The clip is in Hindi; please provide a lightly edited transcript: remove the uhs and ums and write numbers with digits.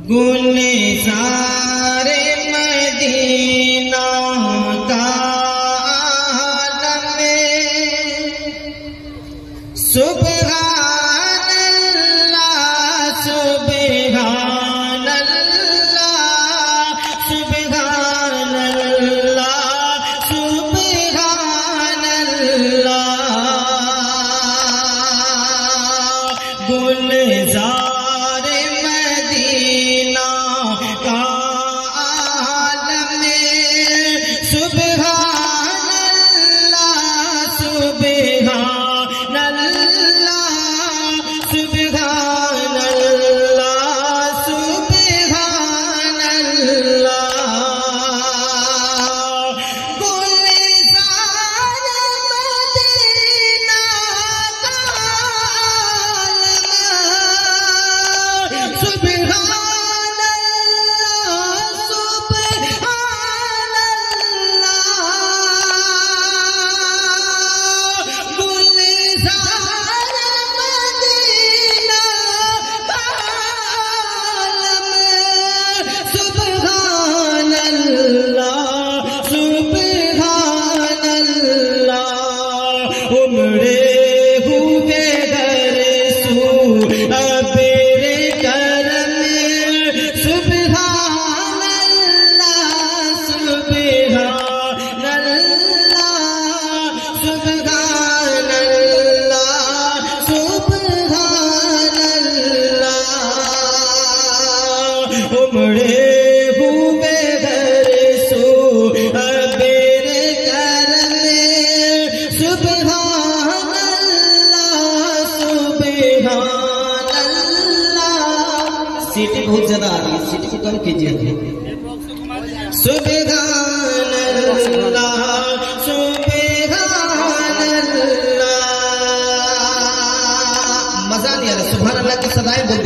गुलज़ारे मदीना का आलम सुभान अल्लाह सुभान अल्लाह सुभान अल्लाह सुभान अल्लाह गुलज़ारे मदीना का आलम सुभान अल्लाह सुभान अल्लाह सुभान अल्लाह सुभान अल्लाह गुलज़ारे मदीना का आलम सुभान अल्लाह सुभान अल्लाह गुलज़ारे मदीना का आलम सुभान अल्लाह सुभान अल्लाह उमरे हुए घर सू अबेरे करम सुभान अल्लाह सुभान अल्लाह सुभान अल्लाह सुभान अल्लाह उमड़े हुए घर सो अबेरे करम सुभान अल्लाह सुभान अल्लाह। सीटी बहुत ज्यादा आ रही है, सीटी को कम कीजिए। सुभान अल्लाह सुभान अल्लाह। मजा नहीं आ रहा, सुभान अल्लाह की सदाएं बोल